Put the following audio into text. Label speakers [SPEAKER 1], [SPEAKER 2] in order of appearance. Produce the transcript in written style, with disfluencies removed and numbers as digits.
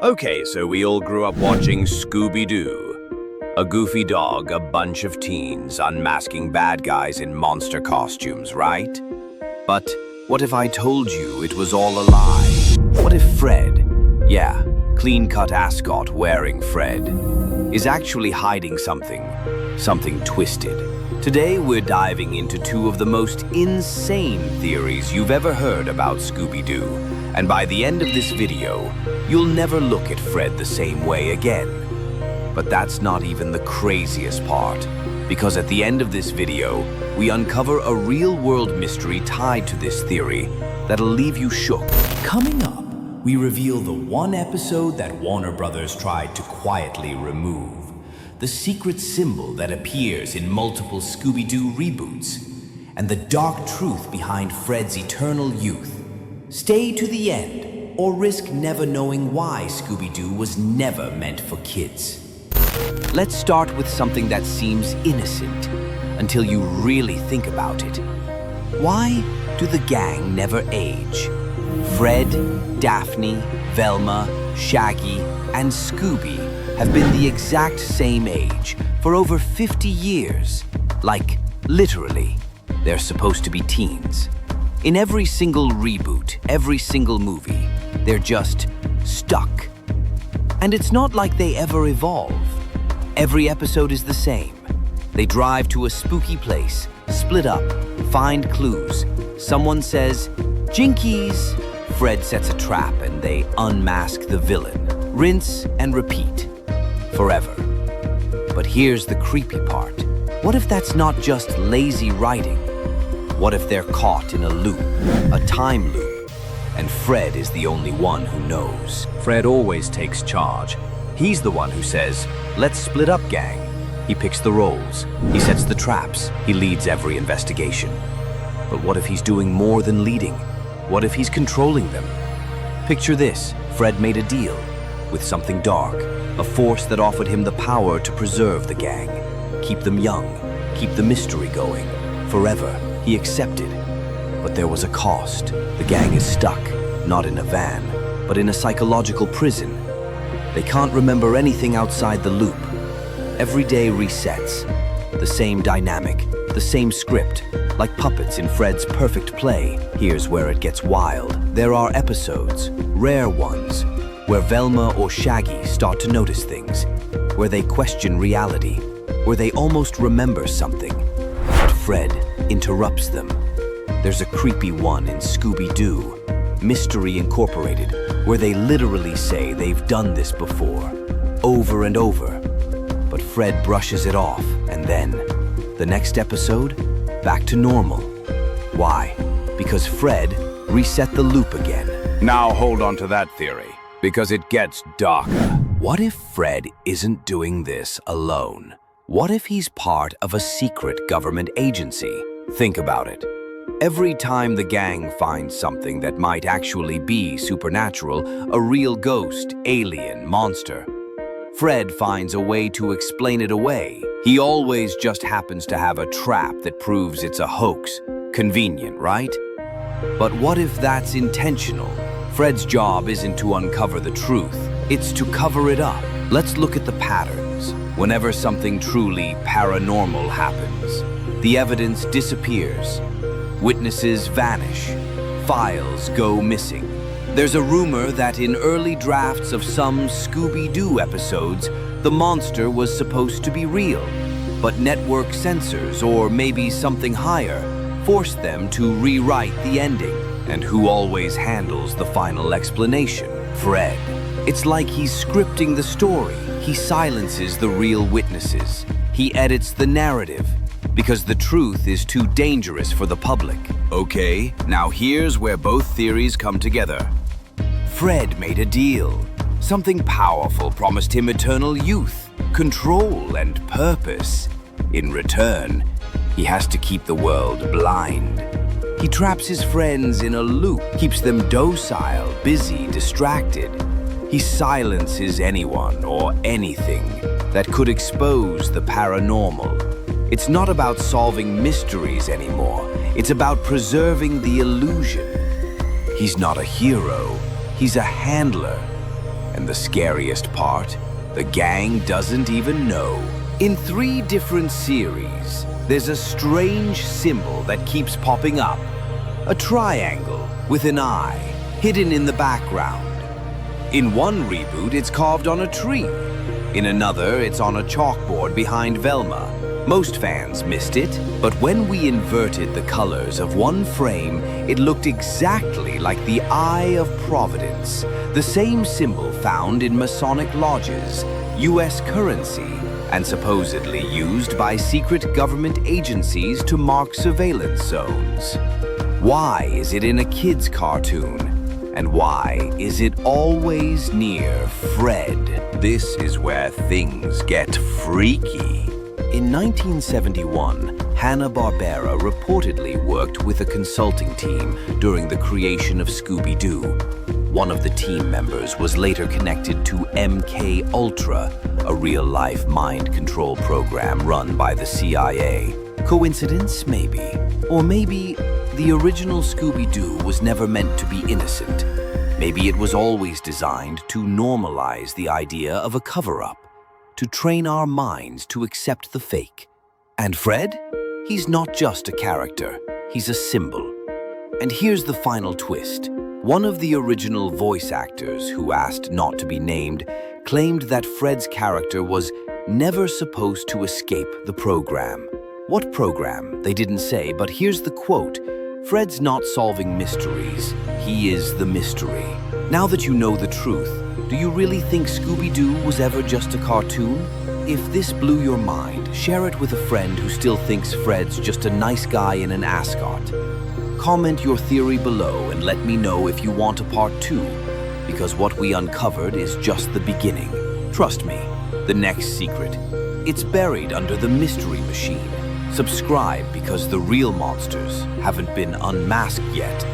[SPEAKER 1] Okay, so we all grew up watching Scooby-Doo. A goofy dog, a bunch of teens unmasking bad guys in monster costumes, right? But what if I told you it was all a lie? What if Fred, yeah, clean-cut ascot wearing Fred, is actually hiding something twisted? Today we're diving into two of the most insane theories you've ever heard about Scooby-Doo. And by the end of this video, you'll never look at Fred the same way again. But that's not even the craziest part, because at the end of this video, we uncover a real-world mystery tied to this theory that'll leave you shook.
[SPEAKER 2] Coming up, we reveal the one episode that Warner Brothers tried to quietly remove, the secret symbol that appears in multiple Scooby-Doo reboots, and the dark truth behind Fred's eternal youth. Stay to the end, or risk never knowing why Scooby-Doo was never meant for kids.
[SPEAKER 1] Let's start with something that seems innocent until you really think about it. Why do the gang never age? Fred, Daphne, Velma, Shaggy, and Scooby have been the exact same age for over 50 years. Like, literally, they're supposed to be teens. In every single reboot, every single movie, they're just stuck. And it's not like they ever evolve. Every episode is the same. They drive to a spooky place, split up, find clues. Someone says, "Jinkies!" Fred sets a trap and they unmask the villain. Rinse and repeat. Forever. But here's the creepy part. What if that's not just lazy writing? What if they're caught in a loop, a time loop, and Fred is the only one who knows? Fred always takes charge. He's the one who says, "Let's split up, gang." He picks the roles, he sets the traps, he leads every investigation. But what if he's doing more than leading? What if he's controlling them? Picture this, Fred made a deal with something dark, a force that offered him the power to preserve the gang, keep them young, keep the mystery going, forever. He accepted, but there was a cost. The gang is stuck, not in a van, but in a psychological prison. They can't remember anything outside the loop. Every day resets. The same dynamic, the same script, like puppets in Fred's perfect play. Here's where it gets wild. There are episodes, rare ones, where Velma or Shaggy start to notice things, where they question reality, where they almost remember something. But Fred interrupts them. There's a creepy one in Scooby-Doo, Mystery Incorporated, where they literally say they've done this before, over and over. But Fred brushes it off, and then, the next episode, back to normal. Why? Because Fred reset the loop again. Now hold on to that theory, because it gets darker. What if Fred isn't doing this alone? What if he's part of a secret government agency? Think about it. Every time the gang finds something that might actually be supernatural, a real ghost, alien, monster, Fred finds a way to explain it away. He always just happens to have a trap that proves it's a hoax. Convenient, right? But what if that's intentional? Fred's job isn't to uncover the truth, it's to cover it up. Let's look at the patterns. Whenever something truly paranormal happens, the evidence disappears. Witnesses vanish. Files go missing. There's a rumor that in early drafts of some Scooby-Doo episodes, the monster was supposed to be real, but network censors, or maybe something higher, forced them to rewrite the ending. And who always handles the final explanation? Fred. It's like he's scripting the story. He silences the real witnesses. He edits the narrative, because the truth is too dangerous for the public. Okay, now here's where both theories come together. Fred made a deal. Something powerful promised him eternal youth, control, and purpose. In return, he has to keep the world blind. He traps his friends in a loop, keeps them docile, busy, distracted. He silences anyone or anything that could expose the paranormal. It's not about solving mysteries anymore. It's about preserving the illusion. He's not a hero. He's a handler. And the scariest part, the gang doesn't even know. In 3 different series, there's a strange symbol that keeps popping up. A triangle with an eye hidden in the background. In one reboot, it's carved on a tree. In another, it's on a chalkboard behind Velma. Most fans missed it, but when we inverted the colors of one frame, it looked exactly like the Eye of Providence, the same symbol found in Masonic lodges, US currency, and supposedly used by secret government agencies to mark surveillance zones. Why is it in a kid's cartoon? And why is it always near Fred? This is where things get freaky. In 1971, Hanna-Barbera reportedly worked with a consulting team during the creation of Scooby-Doo. One of the team members was later connected to MK Ultra, a real-life mind control program run by the CIA. Coincidence, maybe? Or maybe the original Scooby-Doo was never meant to be innocent. Maybe it was always designed to normalize the idea of a cover-up, to train our minds to accept the fake. And Fred? He's not just a character, he's a symbol. And here's the final twist. One of the original voice actors, who asked not to be named, claimed that Fred's character was never supposed to escape the program. What program? They didn't say, but here's the quote. Fred's not solving mysteries, he is the mystery. Now that you know the truth, do you really think Scooby-Doo was ever just a cartoon? If this blew your mind, share it with a friend who still thinks Fred's just a nice guy in an ascot. Comment your theory below and let me know if you want a part 2, because what we uncovered is just the beginning. Trust me, the next secret, it's buried under the mystery machine. Subscribe because the real monsters haven't been unmasked yet.